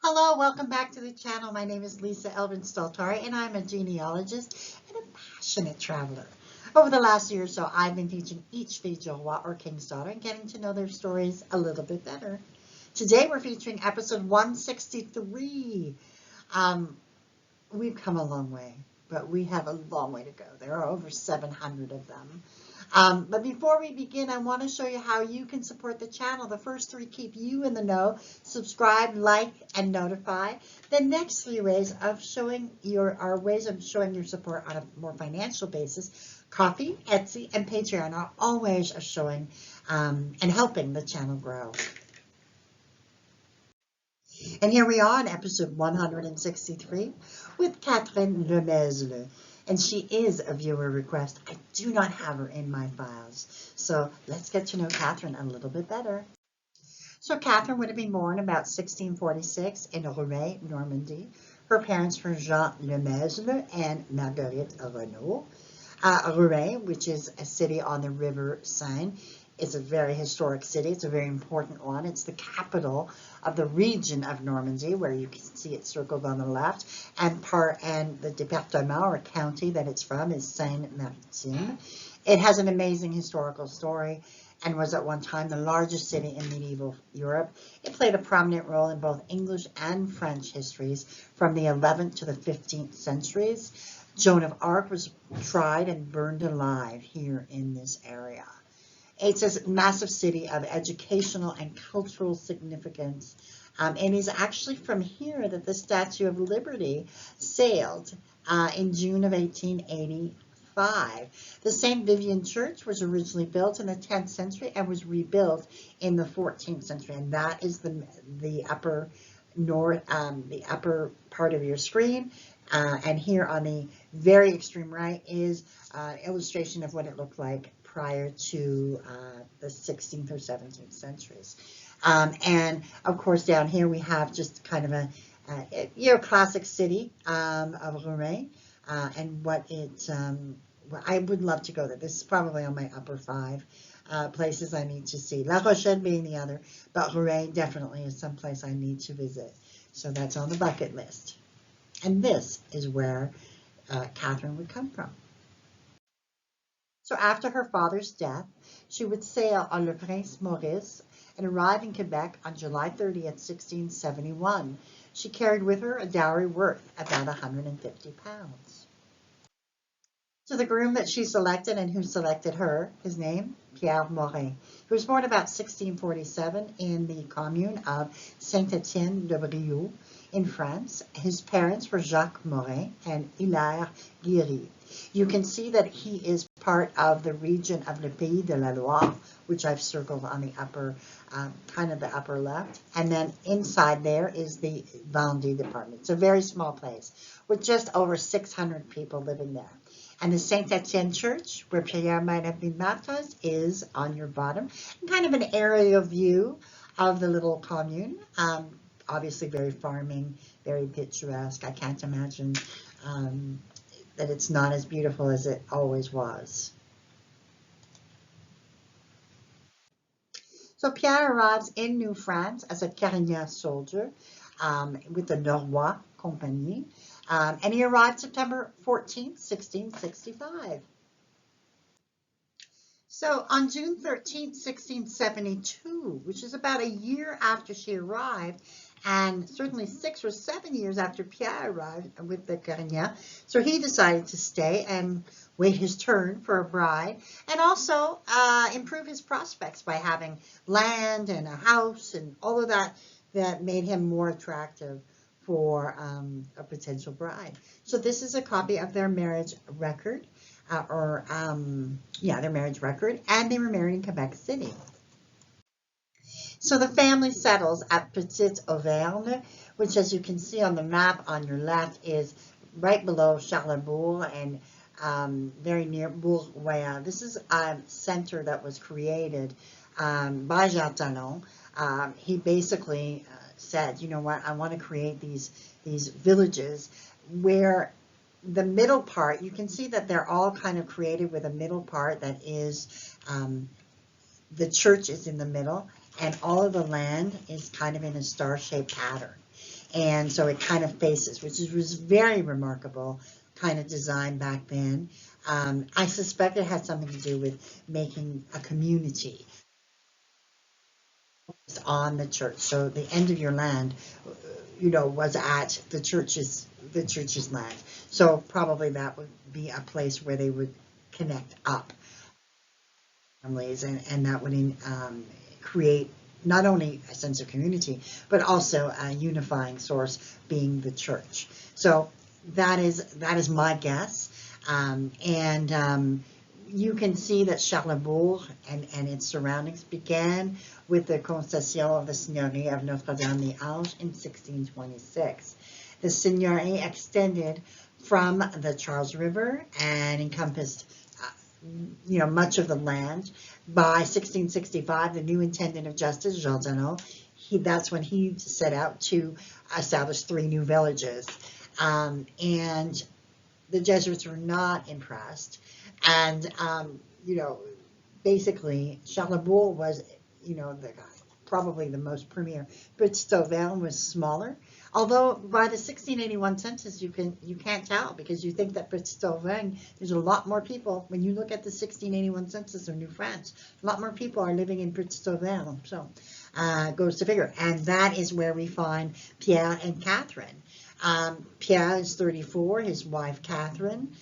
Hello, welcome back to the channel. My name is Lisa Elvin Staltari, and I'm a genealogist and a passionate traveler. Over the last year or so, I've been teaching each fille du roi or king's daughter and getting to know their stories a little bit better. Today, we're featuring episode 163. We've come a long way, but we have a long way to go. There are over 700 of them. But before we begin, I want to show you how you can support the channel. The first three keep you in the know: subscribe, like, and notify. The next three ways of showing are ways of showing your support on a more financial basis. Coffee, Etsy, and Patreon are all ways of showing and helping the channel grow. And here we are in episode 163 with Catherine Lemsle. And she is a viewer request. I do not have her in my files. So let's get to know Catherine a little bit better. So Catherine would have been born about 1646 in Rouen, Normandy. Her parents were Jean Lemsle and Marguerite Renaud. Rouen, which is a city on the River Seine, is a very historic city. It's a very important one. It's the capital of the region of Normandy, where you can see it circled on the left, and the département or county that it's from is Seine-Maritime. It has an amazing historical story and was at one time the largest city in medieval Europe. It played a prominent role in both English and French histories from the 11th to the 15th centuries. Joan of Arc was tried and burned alive here in this area. It's a massive city of educational and cultural significance. And it's actually from here that the Statue of Liberty sailed in June of 1885. The St. Vivian Church was originally built in the 10th century and was rebuilt in the 14th century. And that is the upper part of your screen. And here on the very extreme right is an illustration of what it looked like prior to the 16th or 17th centuries. And of course down here we have just kind of a classic city of Rouen and what it, I would love to go there. This is probably on my upper five places I need to see. La Rochelle being the other, but Rouen definitely is someplace I need to visit. So that's on the bucket list. And this is where Catherine would come from. So after her father's death, she would sail on Le Prince Maurice and arrive in Quebec on July 30th, 1671. She carried with her a dowry worth about 150 pounds. So the groom that she selected and who selected her, his name, Pierre Morin. He was born about 1647 in the commune of Saint-Étienne-de-Brioude in France. His parents were Jacques Morin and Hilaire Guéry. You can see that he is part of the region of Le Pays de la Loire, which I've circled on the upper, kind of the upper left. And then inside there is the Vendée department. It's a very small place with just over 600 people living there. And the Saint-Étienne Church, where Pierre might have been baptized, is on your bottom. And kind of an aerial view of the little commune. Obviously very farming, very picturesque. I can't imagine that it's not as beautiful as it always was. So Pierre arrives in New France as a Carignan soldier with the Norrois Company. And he arrived September 14th, 1665. So on June 13th, 1672, which is about a year after she arrived, and certainly 6 or 7 years after Pierre arrived with the Carignan, so he decided to stay and wait his turn for a bride, and also improve his prospects by having land and a house and all of that made him more attractive for a potential bride. So this is a copy of their marriage record, their marriage record, and they were married in Quebec City. So the family settles at Petite Auvergne, which, as you can see on the map on your left, is right below Charlesbourg and very near Bourg-Royal. This is a center that was created by Jacques Talon. He basically said, you know what, I want to create these villages where the middle part, you can see that they're all kind of created with a middle part that is, the church is in the middle, and all of the land is kind of in a star-shaped pattern. and so it kind of faces, which was very remarkable kind of design back then. I suspect it had something to do with making a community on the church. So the end of your land, was at the church's land. So probably that would be a place where they would connect up families, and that would create not only a sense of community, but also a unifying source being the church. So that is my guess. You can see that Charlesbourg and its surroundings began with the concession of the Seigneurie of Notre-Dame-des-Anges in 1626. The seigneurie extended from the Charles River and encompassed much of the land. By 1665, the new intendant of justice, Jean Danot, that's when he set out to establish 3 new villages. And the Jesuits were not impressed. And, basically, Charlesbourg was, probably the most premier. Petit Auvergne was smaller. Although by the 1681 census, you can't tell, because you think that Petit Auvergne, there's a lot more people. When you look at the 1681 census of New France, a lot more people are living in Petit Auvergne. So goes to figure. And that is where we find Pierre and Catherine. Pierre is 34, his wife Catherine,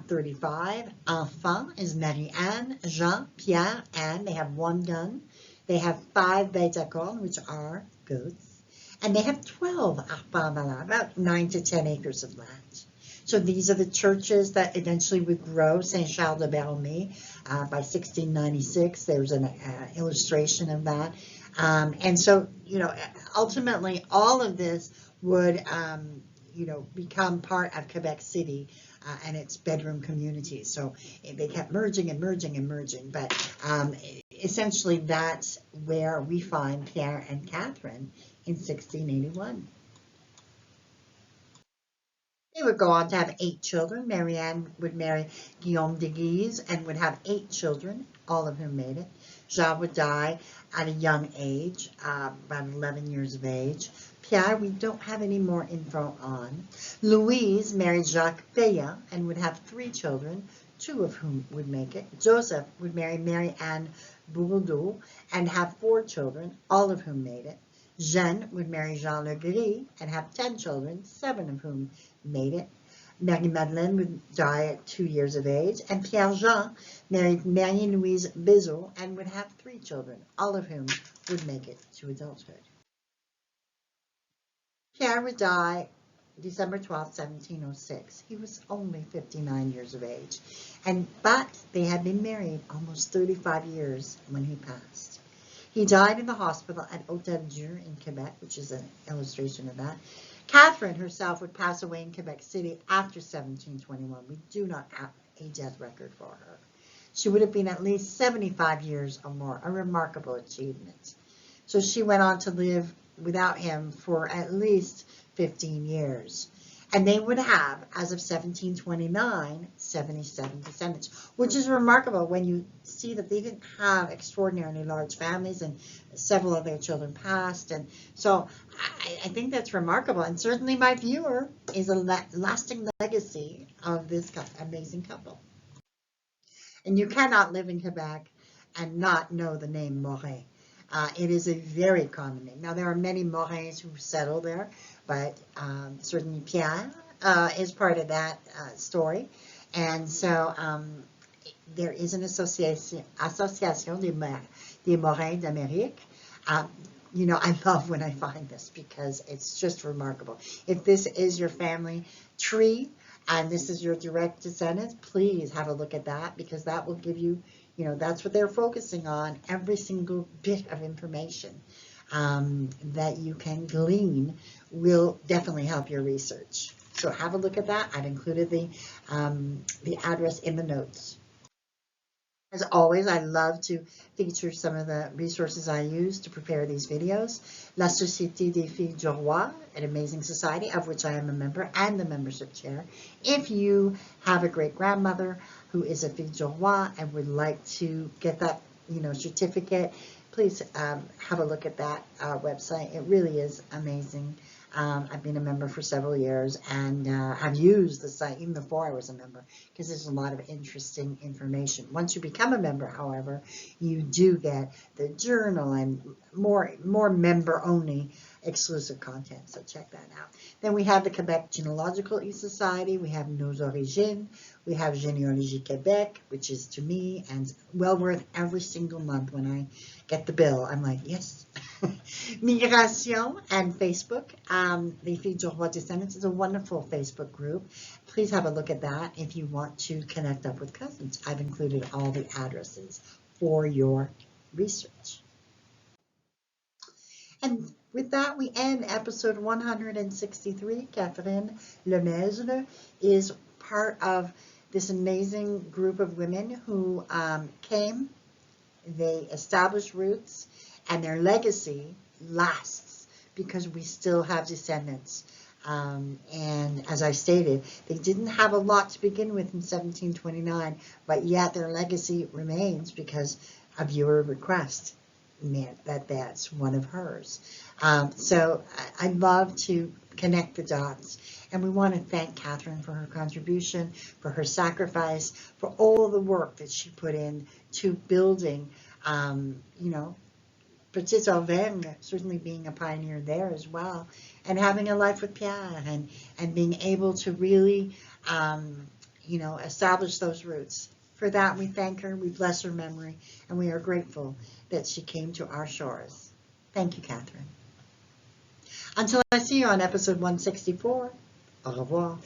35. Enfant is Marie-Anne, Jean, Pierre, Anne. They have 1 gun. They have 5 bêtes à cornes, which are goats. And they have 12 arpents malins, about 9 to 10 acres of land. So these are the churches that eventually would grow. Saint-Charles-de-Belmay, by 1696, there's an illustration of that. And so, ultimately all of this would, become part of Quebec City and its bedroom communities. So they kept merging and merging and merging. But essentially that's where we find Pierre and Catherine in 1681. They would go on to have 8 children. Marie-Anne would marry Guillaume de Guise and would have 8 children, all of whom made it. Jean would die at a young age, about 11 years of age. Pierre, we don't have any more info on. Louise married Jacques Payan and would have 3 children, 2 of whom would make it. Joseph would marry Marie-Anne Bourdeau and have 4 children, all of whom made it. Jeanne would marry Jean Le Gris and have 10 children, 7 of whom made it. Marie-Madeleine would die at 2 years of age, and Pierre-Jean married Marie-Louise Bizot and would have 3 children, all of whom would make it to adulthood. Pierre would die December 12, 1706. He was only 59 years of age, but they had been married almost 35 years when he passed. He died in the hospital at Hôtel Dieu in Quebec, which is an illustration of that. Catherine herself would pass away in Quebec City after 1721. We do not have a death record for her. She would have been at least 75 years or more, a remarkable achievement. So she went on to live without him for at least 15 years. And they would have, as of 1729, 77 descendants, which is remarkable when you see that they didn't have extraordinarily large families and several of their children passed. And so I think that's remarkable. And certainly my viewer is a lasting legacy of this amazing couple. And you cannot live in Quebec and not know the name Morin. It is a very common name. Now, there are many Morins who settle there, but certainly Pierre is part of that story. And so there is an association des Morins d'Amérique. I love when I find this because it's just remarkable. If this is your family tree and this is your direct descendants, please have a look at that, because that will give you, that's what they're focusing on, every single bit of information that you can glean will definitely help your research. So have a look at that. I've included the address in the notes. As always, I love to feature some of the resources I use to prepare these videos. La Société des Filles du Roi, an amazing society of which I am a member and the membership chair. If you have a great-grandmother who is a Fille du Roi and would like to get that certificate, please have a look at that website. It really is amazing. I've been a member for several years, and I've used the site even before I was a member, because there's a lot of interesting information. Once you become a member, however, you do get the journal and more member-only exclusive content, so check that out. Then we have the Quebec Genealogical Society, we have Nos Origines, we have Généalogie Québec, which is to me and well worth every single month when I get the bill. I'm like, yes. Migration and Facebook. Les Filles du Roi Descendants is a wonderful Facebook group. Please have a look at that if you want to connect up with cousins. I've included all the addresses for your research. And with that, we end episode 163. Catherine Lemsle is part of this amazing group of women who came, they established roots, and their legacy lasts because we still have descendants. And as I stated, they didn't have a lot to begin with in 1729, but yet their legacy remains because a viewer request meant that that's one of hers. So I'd love to connect the dots. And we want to thank Catherine for her contribution, for her sacrifice, for all the work that she put in to building, Petit Auvergne, certainly being a pioneer there as well, and having a life with Pierre and being able to really, establish those roots. For that, we thank her, we bless her memory, and we are grateful that she came to our shores. Thank you, Catherine. Until I see you on episode 164, au revoir.